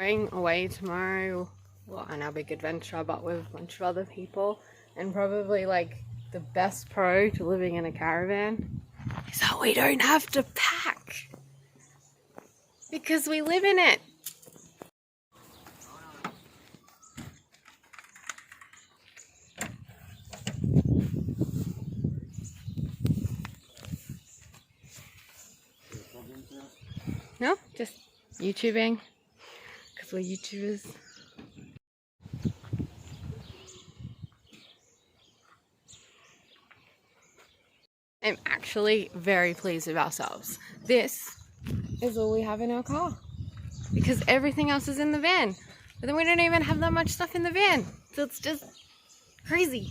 Going away tomorrow, well, on our big adventure, but with a bunch of other people, and probably like the best pro to living in a caravan is that we don't have to pack because we live in it. No, just YouTubing because we're YouTubers. I'm actually very pleased with ourselves. This is all we have in our car because everything else is in the van. But then we don't even have that much stuff in the van. So it's just crazy.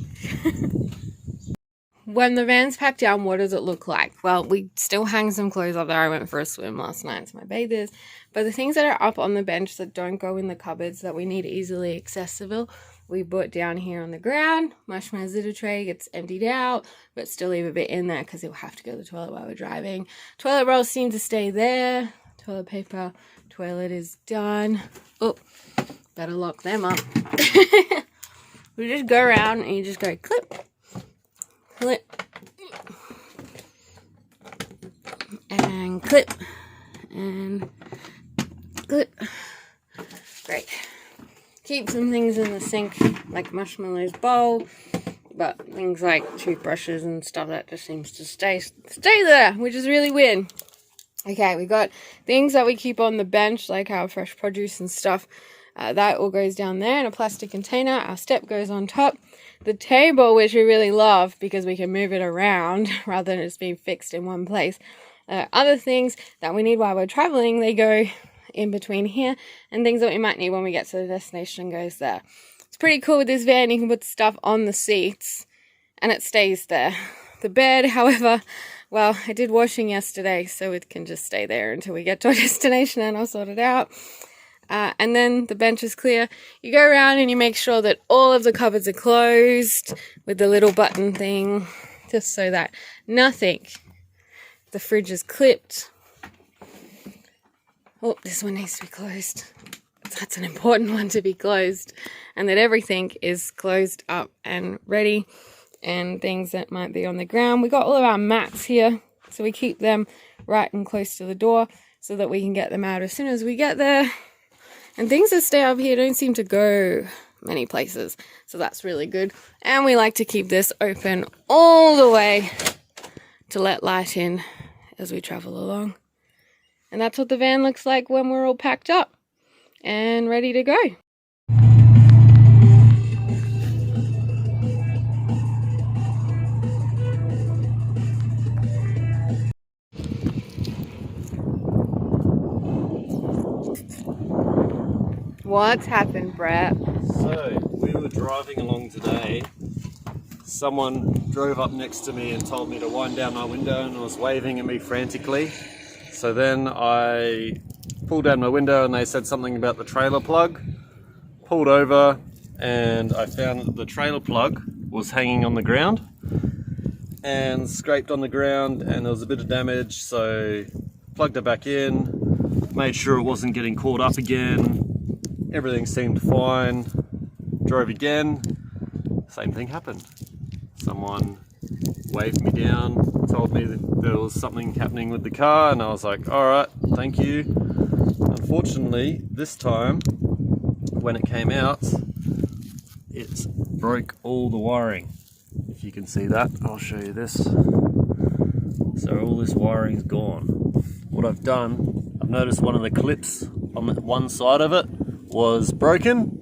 When the van's packed down, what does it look like? Well, we still hang some clothes up there. I went for a swim last night, so my bathers. But the things that are up on the bench that don't go in the cupboards that we need easily accessible, we put down here on the ground. Marshmallow's litter tray gets emptied out, but still leave a bit in there because he'll have to go to the toilet while we're driving. Toilet rolls seem to stay there. Toilet paper, toilet is done. Oh, better lock them up. We just go around and you just go clip, clip, and clip, and clip. Great. Keep some things in the sink, like Marshmallow's bowl, but things like toothbrushes and stuff that just seems to stay there, which is really weird. Okay, we got things that we keep on the bench, like our fresh produce and stuff. That all goes down there in a plastic container. Our step goes on top. The table, which we really love because we can move it around rather than just being fixed in one place. Other things that we need while we're traveling, they go in between here, and things that we might need when we get to the destination goes there. It's pretty cool with this van. You can put stuff on the seats and it stays there. The bed, however, well, I did washing yesterday, so it can just stay there until we get to our destination and I'll sort it out. And then the bench is clear. You go around and you make sure that all of the cupboards are closed with the little button thing, just so that nothing. The fridge is clipped. Oh, this one needs to be closed. That's an important one to be closed. And that everything is closed up and ready. And things that might be on the ground. We got all of our mats here, so we keep them right and close to the door so that we can get them out as soon as we get there. And things that stay up here don't seem to go many places, so that's really good. And we like to keep this open all the way to let light in as we travel along. And that's what the van looks like when we're all packed up and ready to go. What's happened, Brett? So, we were driving along today. Someone drove up next to me and told me to wind down my window and was waving at me frantically. So then I pulled down my window and they said something about the trailer plug. Pulled over and I found that the trailer plug was hanging on the ground and scraped on the ground, and there was a bit of damage, so plugged it back in, made sure it wasn't getting caught up again. Everything seemed fine. Drove again, same thing happened. Someone waved me down, told me that there was something happening with the car, and I was like, alright, thank you. Unfortunately, this time, when it came out, it broke all the wiring. If you can see that, I'll show you this. So all this wiring's gone. What I've done, I've noticed one of the clips on the one side of it was broken,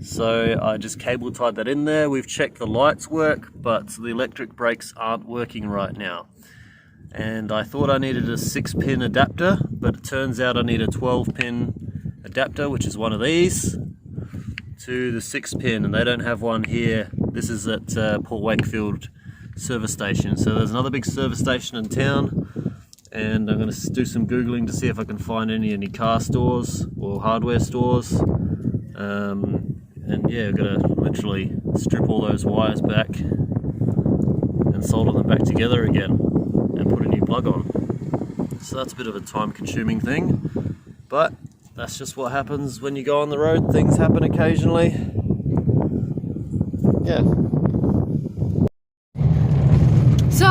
so I just cable tied that in there. We've checked the lights work, but the electric brakes aren't working right now. And I thought I needed a 6-pin adapter, but it turns out I need a 12-pin adapter, which is one of these, to the 6-pin, and they don't have one here. This is at Port Wakefield service station. So there's another big service station in town, and I'm going to do some googling to see if I can find any car stores or hardware stores. And yeah, I've got to literally strip all those wires back and solder them back together again and put a new plug on. So that's a bit of a time consuming thing, but that's just what happens when you go on the road. Things happen occasionally. Yeah. So,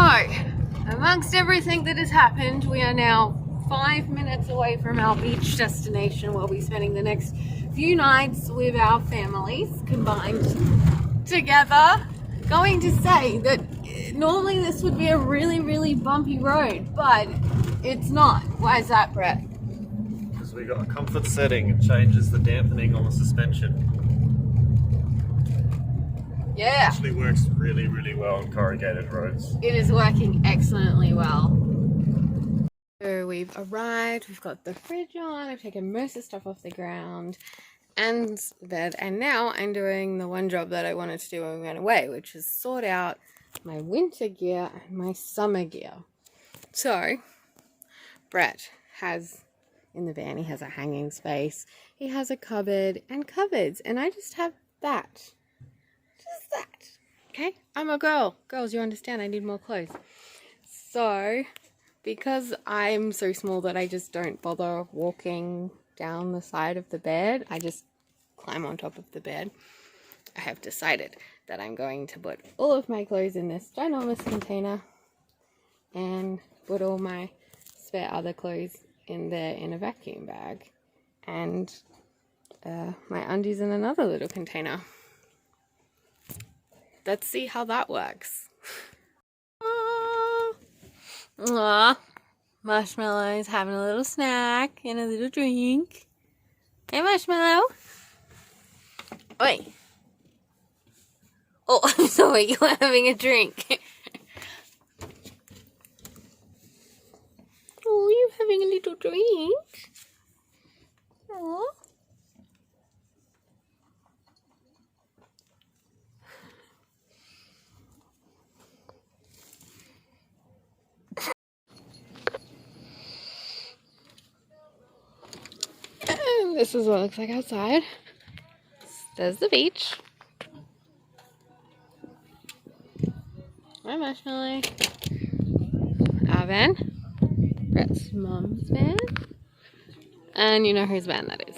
amongst everything that has happened, we are now 5 minutes away from our beach destination. We'll be spending the next few nights with our families combined together. Going to say that normally this would be a really, really bumpy road, but it's not. Why is that, Brett? Because we got a comfort setting. It changes the dampening on the suspension. Yeah. Actually works really, really well on corrugated roads. It is working excellently well. So we've arrived, we've got the fridge on, I've taken most of the stuff off the ground and the bed, and now I'm doing the one job that I wanted to do when we went away, which is sort out my winter gear and my summer gear. So, Brett has, in the van, he has a hanging space, he has a cupboard and cupboards, and I just have that. Just that. Okay? I'm a girl. Girls, you understand, I need more clothes. So, because I'm so small that I just don't bother walking down the side of the bed, I just climb on top of the bed. I have decided that I'm going to put all of my clothes in this ginormous container and put all my spare other clothes in there in a vacuum bag, and my undies in another little container. Let's see how that works. Aww, Marshmallow's having a little snack and a little drink. Hey, Marshmallow. Wait. Oh, I'm sorry, you were having a drink. Oh, you're having a little drink. Aww. And this is what it looks like outside. There's the beach. My Marshmallow. Our van. Brett's mum's van. And you know whose van that is.